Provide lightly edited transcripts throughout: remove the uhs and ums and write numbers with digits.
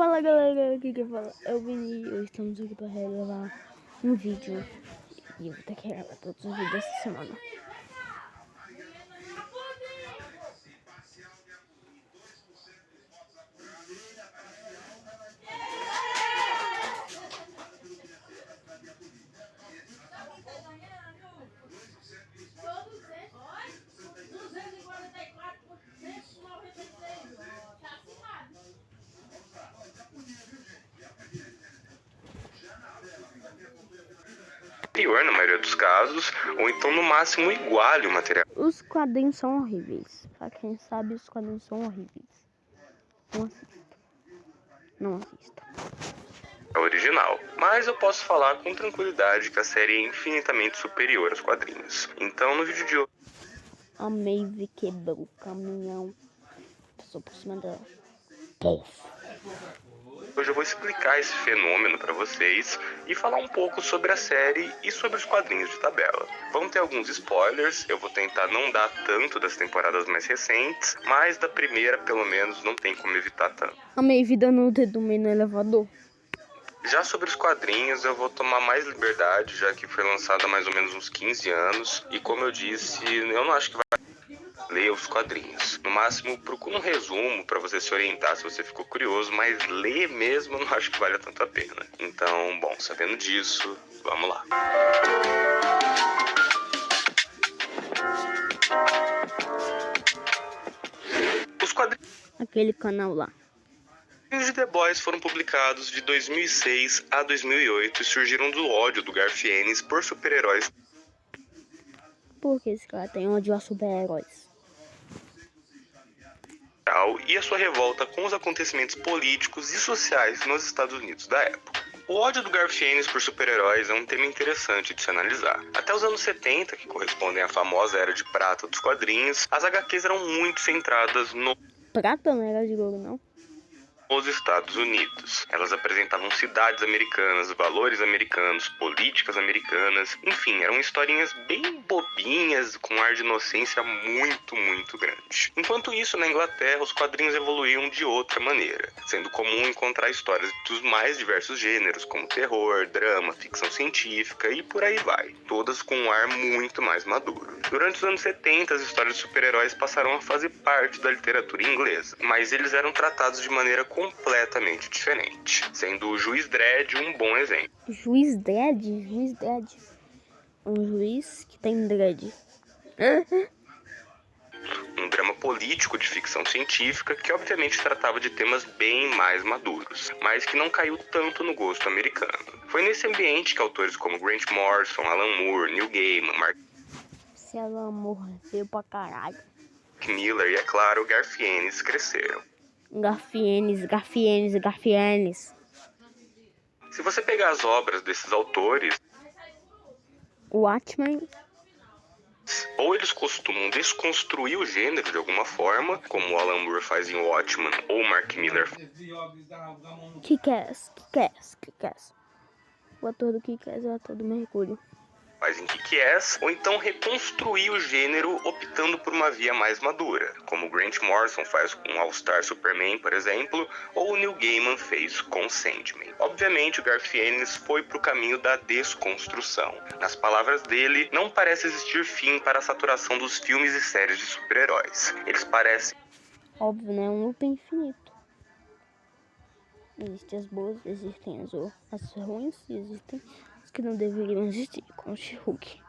Fala galera, aqui que fala é o Vini. Estamos aqui para gravar um vídeo e eu vou ter que gravar todos os vídeos essa semana. Na maioria dos casos, ou então no máximo iguale o material Os quadrinhos são horríveis. Pra quem sabe, os quadrinhos são horríveis. Não assista. Não assista. original. Mas eu posso falar com tranquilidade que a série é infinitamente superior aos quadrinhos. Então no vídeo de hoje A Maeve quebrou o caminhão. Passou por cima dela. eu vou explicar esse fenômeno para vocês e falar um pouco sobre a série e sobre os quadrinhos de tabela. Vão ter alguns spoilers, eu vou tentar não dar tanto das temporadas mais recentes, mas da primeira, pelo menos, não tem como evitar tanto. A Maeve dando o dedo meio no elevador. Já sobre os quadrinhos, eu vou tomar mais liberdade, já que foi lançado há mais ou menos uns 15 anos, e como eu disse, eu não acho que vai ler os quadrinhos. No máximo, procura um resumo para você se orientar se você ficou curioso, mas ler mesmo eu não acho que vale tanto a pena. Então, bom, sabendo disso, vamos lá. Os quadrinhos Aquele canal lá. de The Boys foram publicados de 2006 a 2008 e surgiram do ódio do Garfienes por super-heróis. Por que esse cara tem ódio a super-heróis? E a sua revolta com os acontecimentos políticos e sociais nos Estados Unidos da época. O ódio do Garfienes por super-heróis é um tema interessante de se analisar. Até os anos 70, que correspondem à famosa Era de Prata dos quadrinhos, as HQs eram muito centradas Prata não era de ouro, não? nos Estados Unidos. Elas apresentavam cidades americanas, valores americanos, políticas americanas, enfim, eram historinhas bem bobinhas, com um ar de inocência muito, muito grande. Enquanto isso, na Inglaterra, os quadrinhos evoluíam de outra maneira, sendo comum encontrar histórias dos mais diversos gêneros, como terror, drama, ficção científica e por aí vai, todas com um ar muito mais maduro. Durante os anos 70, as histórias de super-heróis passaram a fazer parte da literatura inglesa, mas eles eram tratados de maneira completamente diferente, sendo o Juiz Dredd um bom exemplo. Juiz Dredd? Juiz Dredd. Um juiz que tem dread. Um drama político de ficção científica que obviamente tratava de temas bem mais maduros, mas que não caiu tanto no gosto americano. Foi nesse ambiente que autores como Grant Morrison, Alan Moore, Neil Gaiman, Mark Se ela morreu pra caralho. Miller e, é claro, Garfienes cresceram. Garfienes. Se você pegar as obras desses autores, Watchmen. ou eles costumam desconstruir o gênero de alguma forma, como o Alan Moore faz em Watchmen, ou Mark Miller Kick-Ass. O ator do Kick-Ass é o ator do Mercúrio. faz em Kick-Ass, ou então reconstruir o gênero optando por uma via mais madura, como Grant Morrison faz com All-Star Superman, por exemplo, ou o Neil Gaiman fez com Sandman. Obviamente, o Garfienes foi pro caminho da desconstrução. Nas palavras dele, não parece existir fim para a saturação dos filmes e séries de super-heróis. Eles parecem Óbvio, né? Um loop infinito. Existem as boas, existem as ruins, e existem as que não deveriam existir, como She-Hulk.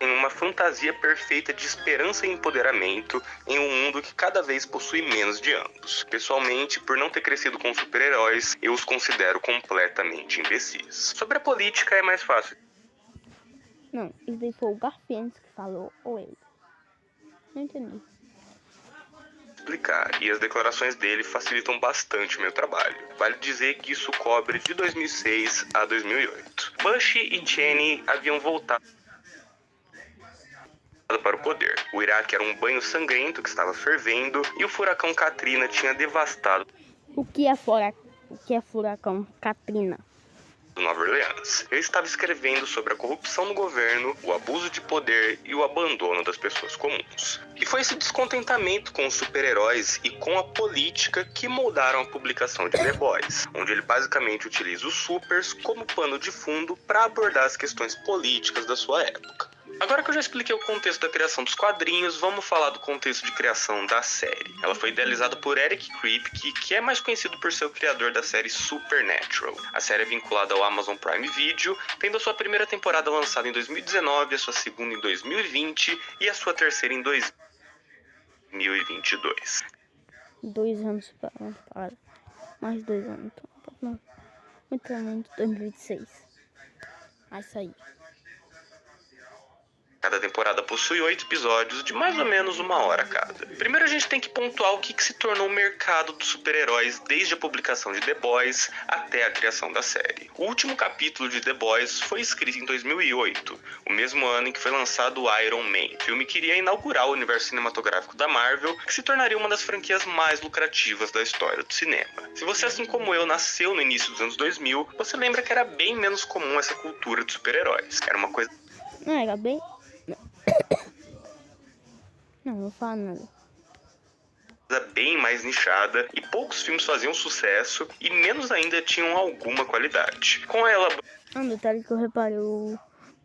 em uma fantasia perfeita de esperança e empoderamento em um mundo que cada vez possui menos de ambos. Pessoalmente, por não ter crescido com super-heróis, eu os considero completamente imbecis. Sobre a política é mais fácil Não, isso daí foi o Garfienes que falou, ou ele. Não entendi. explicar, e as declarações dele facilitam bastante o meu trabalho. Vale dizer que isso cobre de 2006 a 2008. Bush e Cheney haviam voltado para o poder. O Iraque era um banho sangrento que estava fervendo e o furacão Katrina tinha devastado O que é furacão Katrina? Nova Orleans. Ele estava escrevendo sobre a corrupção no governo, o abuso de poder e o abandono das pessoas comuns. E foi esse descontentamento com os super-heróis e com a política que moldaram a publicação de The Boys, onde ele basicamente utiliza os supers como pano de fundo para abordar as questões políticas da sua época. Agora que eu já expliquei o contexto da criação dos quadrinhos, vamos falar do contexto de criação da série. Ela foi idealizada por Eric Kripke, que é mais conhecido por ser o criador da série Supernatural. A série é vinculada ao Amazon Prime Video, tendo a sua primeira temporada lançada em 2019, a sua segunda em 2020 e a sua terceira em 2022. 2 anos para mais 2 anos. Não, literalmente 2026. Vai sair. Cada temporada possui 8 episódios de mais ou menos 1 hora cada. Primeiro a gente tem que pontuar o que se tornou o mercado dos super-heróis desde a publicação de The Boys até a criação da série. O último capítulo de The Boys foi escrito em 2008, o mesmo ano em que foi lançado Iron Man, filme que iria inaugurar o universo cinematográfico da Marvel, que se tornaria uma das franquias mais lucrativas da história do cinema. Se você, assim como eu, nasceu no início dos anos 2000, você lembra que era bem menos comum essa cultura de super-heróis. Era uma coisa... Não, era bem... Não falo nada. Bem mais nichada e poucos filmes faziam sucesso e menos ainda tinham alguma qualidade. Com ela... Um detalhe que eu reparei, o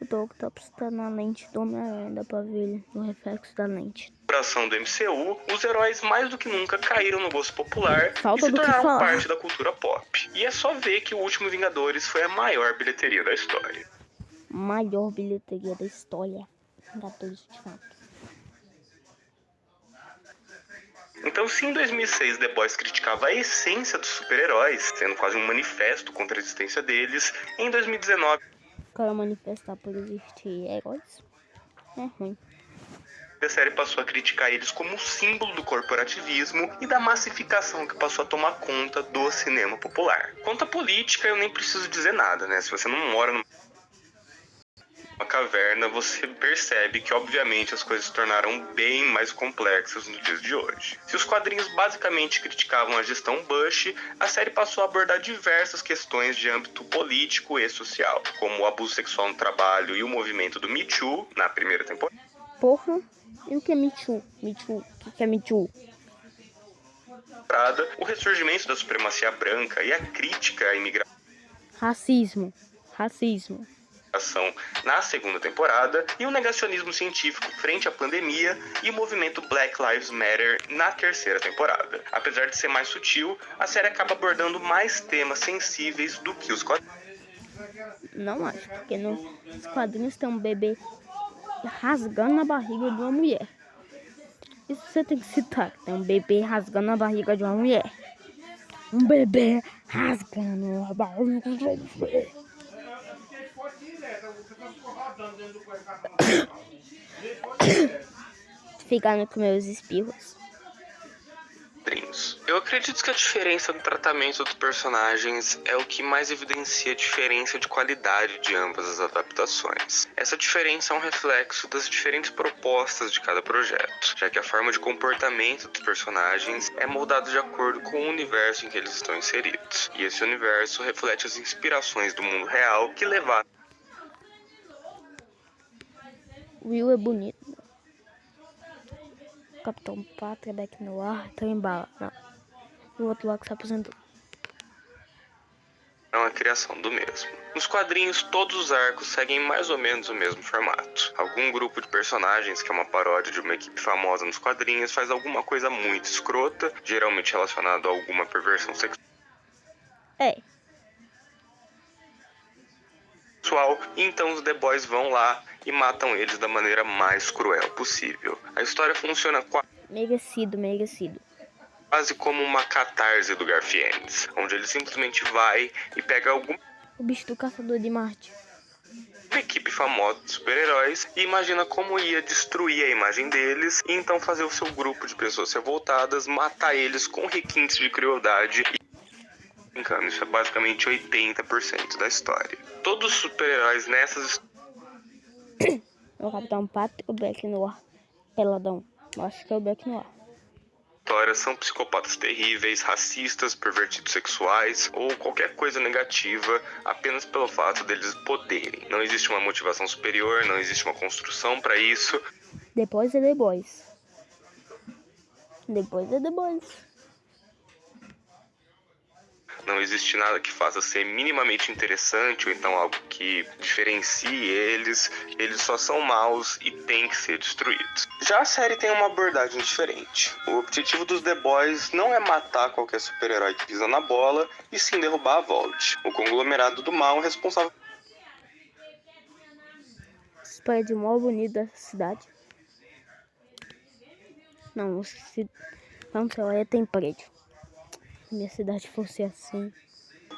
Octopus tá na lente do Homem-Aranha, dá pra ver ele no reflexo da lente. Coração do MCU, os heróis mais do que nunca caíram no gosto popular Falta e se do que tornaram falar. parte da cultura pop. E é só ver que o último Vingadores foi a maior bilheteria da história. Maior bilheteria da história. Vingadores de fato. Então, se em 2006 The Boys criticava a essência dos super-heróis, sendo quase um manifesto contra a existência deles, em 2019 Quero manifestar por existir heróis. É ruim. a série passou a criticar eles como um símbolo do corporativismo e da massificação que passou a tomar conta do cinema popular. Quanto à política, eu nem preciso dizer nada, né? Se você não mora numa caverna, você percebe que, obviamente, as coisas se tornaram bem mais complexas nos dias de hoje. Se os quadrinhos basicamente criticavam a gestão Bush, a série passou a abordar diversas questões de âmbito político e social, como o abuso sexual no trabalho e o movimento do Me Too, na primeira temporada. Porra, e o que é Me Too? Me Too, o que é Me Too? O ressurgimento da supremacia branca e a crítica à imigração Racismo. na segunda temporada e o negacionismo científico frente à pandemia e o movimento Black Lives Matter na terceira temporada. Apesar de ser mais sutil, a série acaba abordando mais temas sensíveis do que os quadrinhos. Não acho, porque nos quadrinhos tem um bebê rasgando a barriga de uma mulher. Isso você tem que citar, tem um bebê rasgando a barriga de uma mulher. Um bebê rasgando a barriga de uma mulher. Ficando com meus espirros. Eu acredito que a diferença no tratamento dos personagens é o que mais evidencia a diferença de qualidade de ambas as adaptações. Essa diferença é um reflexo das diferentes propostas de cada projeto, já que a forma de comportamento dos personagens é moldada de acordo com o universo em que eles estão inseridos. E esse universo reflete as inspirações do mundo real que levaram... Will é bonito. Capitão Pátria, Beck no ar, trem bala. Não. O outro lá que se aposentou. a criação do mesmo. Nos quadrinhos, todos os arcos seguem mais ou menos o mesmo formato. Algum grupo de personagens, que é uma paródia de uma equipe famosa nos quadrinhos, faz alguma coisa muito escrota, geralmente relacionado a alguma perversão sexual, e então os The Boys vão lá e matam eles da maneira mais cruel possível. A história funciona Merecido. quase como uma catarse do Garfienes, onde ele simplesmente vai e pega alguma O bicho do caçador de Marte. equipe famosa de super-heróis e imagina como ia destruir a imagem deles e então fazer o seu grupo de pessoas revoltadas matar eles com requintes de crueldade. Isso é basicamente 80% da história. Todos os super-heróis nessas... O Capitão Pátria, o Beck no ar. Peladão. Eu acho que é o Beck no ar. Histórias são psicopatas terríveis, racistas, pervertidos sexuais ou qualquer coisa negativa apenas pelo fato deles poderem. Não existe uma motivação superior, não existe uma construção para isso. Depois é The Boys. Depois é The Boys. Não existe nada que faça ser minimamente interessante ou então algo que diferencie eles. Eles só são maus e têm que ser destruídos. Já a série tem uma abordagem diferente. O objetivo dos The Boys não é matar qualquer super-herói que pisa na bola, e sim derrubar a Vault, o conglomerado do mal responsável. Esse prédio mó bonito dessa cidade. Não, vamos lá, aí tem prédio. Se minha cidade fosse assim.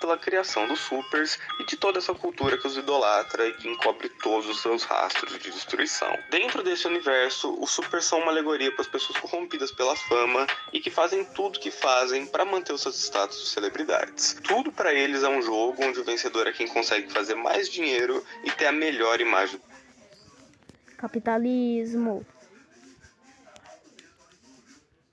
Pela criação dos supers e de toda essa cultura que os idolatra e que encobre todos os seus rastros de destruição. Dentro desse universo, os supers são uma alegoria para as pessoas corrompidas pela fama e que fazem tudo que fazem para manter os seus status de celebridades. Tudo para eles é um jogo onde o vencedor é quem consegue fazer mais dinheiro e ter a melhor imagem Capitalismo.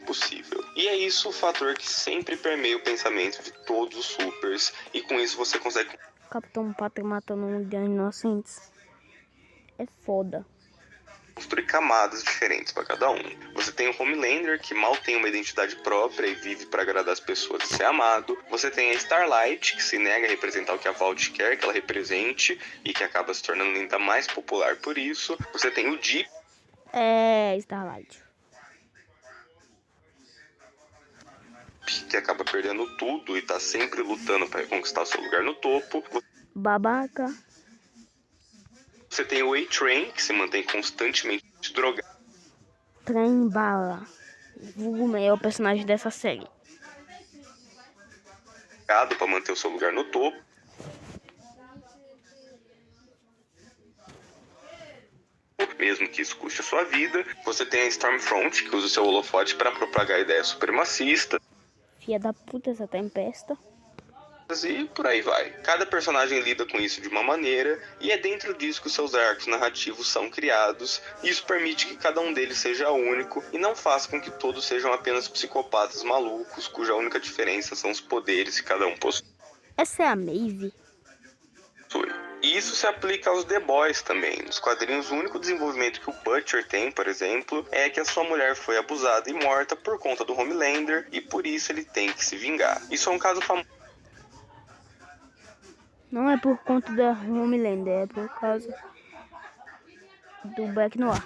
possível. E é isso o fator que sempre permeia o pensamento de todos os supers, e com isso você consegue Capitão Pátria matando um de inocentes. É foda. construir camadas diferentes para cada um. Você tem o Homelander, que mal tem uma identidade própria e vive para agradar as pessoas e ser amado. Você tem a Starlight, que se nega a representar o que a Vault quer que ela represente e que acaba se tornando ainda mais popular por isso. Você tem o Deep, Starlight. que acaba perdendo tudo e tá sempre lutando para conquistar seu lugar no topo. Babaca. Você tem o A-Train, que se mantém constantemente drogado Trem Bala. Vulgo é o personagem dessa série. para manter o seu lugar no topo. Mesmo que isso custe a sua vida. Você tem a Stormfront, que usa o seu holofote para propagar ideias supremacistas. Filha da puta, essa tempesta. E por aí vai. Cada personagem lida com isso de uma maneira, e é dentro disso que os seus arcos narrativos são criados, e isso permite que cada um deles seja único, e não faça com que todos sejam apenas psicopatas malucos, cuja única diferença são os poderes que cada um possui. Essa é a Maeve. E isso se aplica aos The Boys também. Nos quadrinhos, o único desenvolvimento que o Butcher tem, por exemplo, é que a sua mulher foi abusada e morta por conta do Homelander, e por isso ele tem que se vingar. Isso é um caso famoso. Não é por conta da Homelander, é por causa do Black Noir.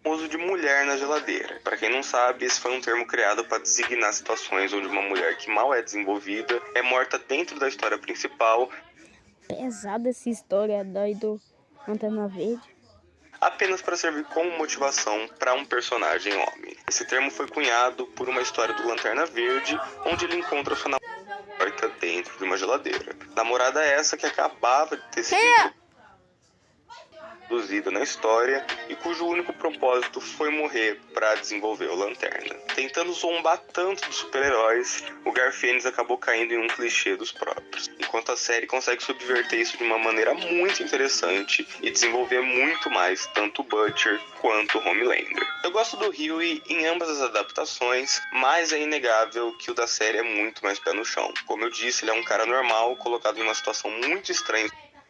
Uso de mulher na geladeira. Para quem não sabe, esse foi um termo criado para designar situações onde uma mulher que mal é desenvolvida é morta dentro da história principal, Pesada essa história daí do Lanterna Verde. apenas para servir como motivação para um personagem homem. Esse termo foi cunhado por uma história do Lanterna Verde, onde ele encontra sua namorada dentro de uma geladeira. Namorada essa que acabava de ter sido introduzida na história e cujo único propósito foi morrer para desenvolver o Lanterna. Tentando zombar tanto dos super-heróis, o Garfienes acabou caindo em um clichê dos próprios, enquanto a série consegue subverter isso de uma maneira muito interessante e desenvolver muito mais tanto o Butcher quanto o Homelander. Eu gosto do Huey em ambas as adaptações, mas é inegável que o da série é muito mais pé no chão. Como eu disse, ele é um cara normal, colocado em uma situação muito estranha,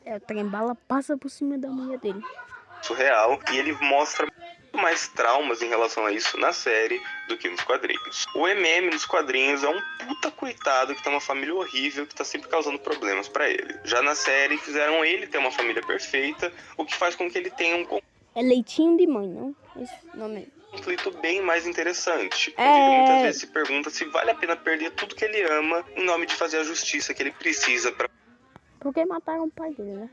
O trem bala passa por cima da mulher dele. surreal, e ele mostra muito mais traumas em relação a isso na série do que nos quadrinhos. O MM nos quadrinhos é um puta coitado que tem uma família horrível que tá sempre causando problemas pra ele. Já na série fizeram ele ter uma família perfeita, o que faz com que ele tenha um É leitinho de mãe, não? Esse nome conflito bem mais interessante. Onde ele muitas vezes se pergunta se vale a pena perder tudo que ele ama em nome de fazer a justiça que ele precisa pra Porque mataram o pai dele, né?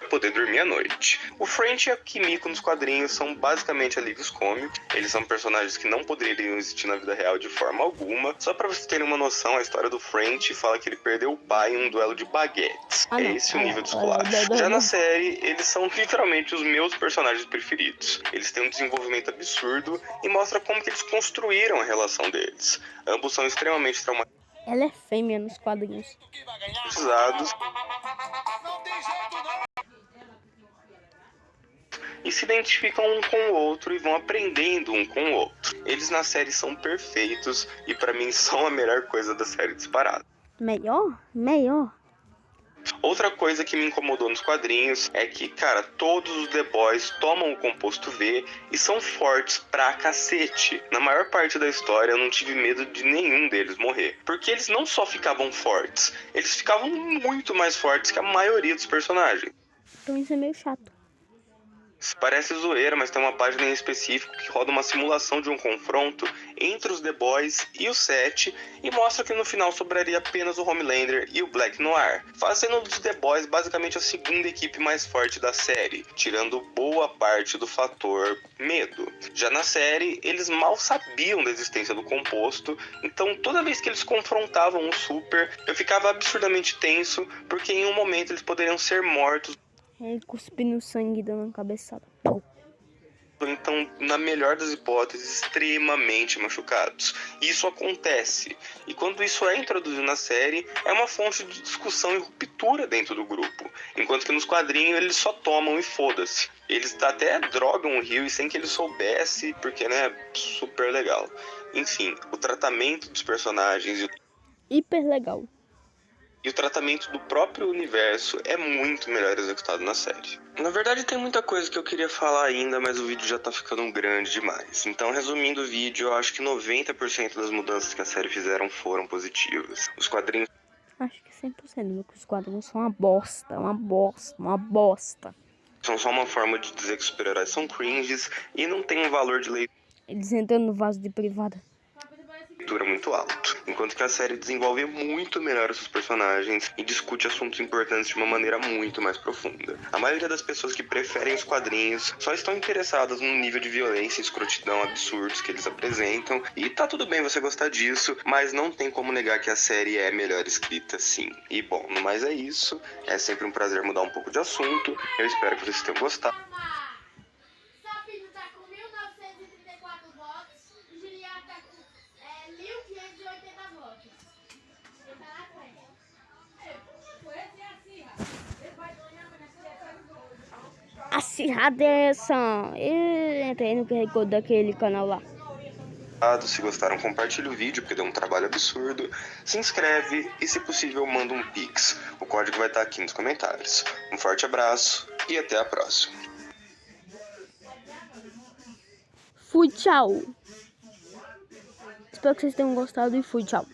poder dormir à noite. O French e a Kimiko nos quadrinhos são basicamente alívios cômicos. Eles são personagens que não poderiam existir na vida real de forma alguma. Só pra vocês terem uma noção, a história do French fala que ele perdeu o pai em um duelo de baguetes. É esse o nível de esculacho. Já na série, eles são literalmente os meus personagens preferidos. Eles têm um desenvolvimento absurdo e mostra como que eles construíram a relação deles. Ambos são extremamente traumatizados. Ela é fêmea nos quadrinhos. E se identificam um com o outro e vão aprendendo um com o outro. Eles na série são perfeitos e pra mim são a melhor coisa da série disparada. Melhor? Outra coisa que me incomodou nos quadrinhos é que, cara, todos os The Boys tomam o composto V e são fortes pra cacete. Na maior parte da história eu não tive medo de nenhum deles morrer. Porque eles não só ficavam fortes, eles ficavam muito mais fortes que a maioria dos personagens. Então isso é meio chato. Parece zoeira, mas tem uma página em específico que roda uma simulação de um confronto entre os The Boys e o Seth e mostra que no final sobraria apenas o Homelander e o Black Noir, fazendo dos The Boys basicamente a segunda equipe mais forte da série, tirando boa parte do fator medo. Já na série, eles mal sabiam da existência do composto, então toda vez que eles confrontavam o Super, eu ficava absurdamente tenso, porque em um momento eles poderiam ser mortos. Ele cuspindo sangue, dando uma cabeçada. Então, na melhor das hipóteses, extremamente machucados. Isso acontece. E quando isso é introduzido na série, é uma fonte de discussão e ruptura dentro do grupo. Enquanto que nos quadrinhos eles só tomam e foda-se. Eles até drogam o Rio sem que ele soubesse, porque, né, super legal. Enfim, o tratamento dos personagens Hiper legal. e o tratamento do próprio universo é muito melhor executado na série. Na verdade tem muita coisa que eu queria falar ainda, mas o vídeo já tá ficando grande demais. Então, resumindo o vídeo, eu acho que 90% das mudanças que a série fizeram foram positivas. Os quadrinhos... Acho que 100%, porque os quadrinhos são uma bosta. são só uma forma de dizer que os super-heróis são cringes e não tem um valor de leitura Eles entrando no vaso de privada. muito alto, enquanto que a série desenvolve muito melhor os seus personagens e discute assuntos importantes de uma maneira muito mais profunda. A maioria das pessoas que preferem os quadrinhos só estão interessadas no nível de violência e escrotidão absurdos que eles apresentam, e tá tudo bem você gostar disso, mas não tem como negar que a série é melhor escrita sim. E bom, no mais é isso, é sempre um prazer mudar um pouco de assunto, eu espero que vocês tenham gostado. Acirrada é essa. Eu entrei no QR Code daquele canal lá. Se gostaram, compartilhe o vídeo, porque deu um trabalho absurdo. Se inscreve e, se possível, manda um Pix. O código vai estar aqui nos comentários. Um forte abraço e até a próxima. Fui, tchau. Espero que vocês tenham gostado e fui, tchau.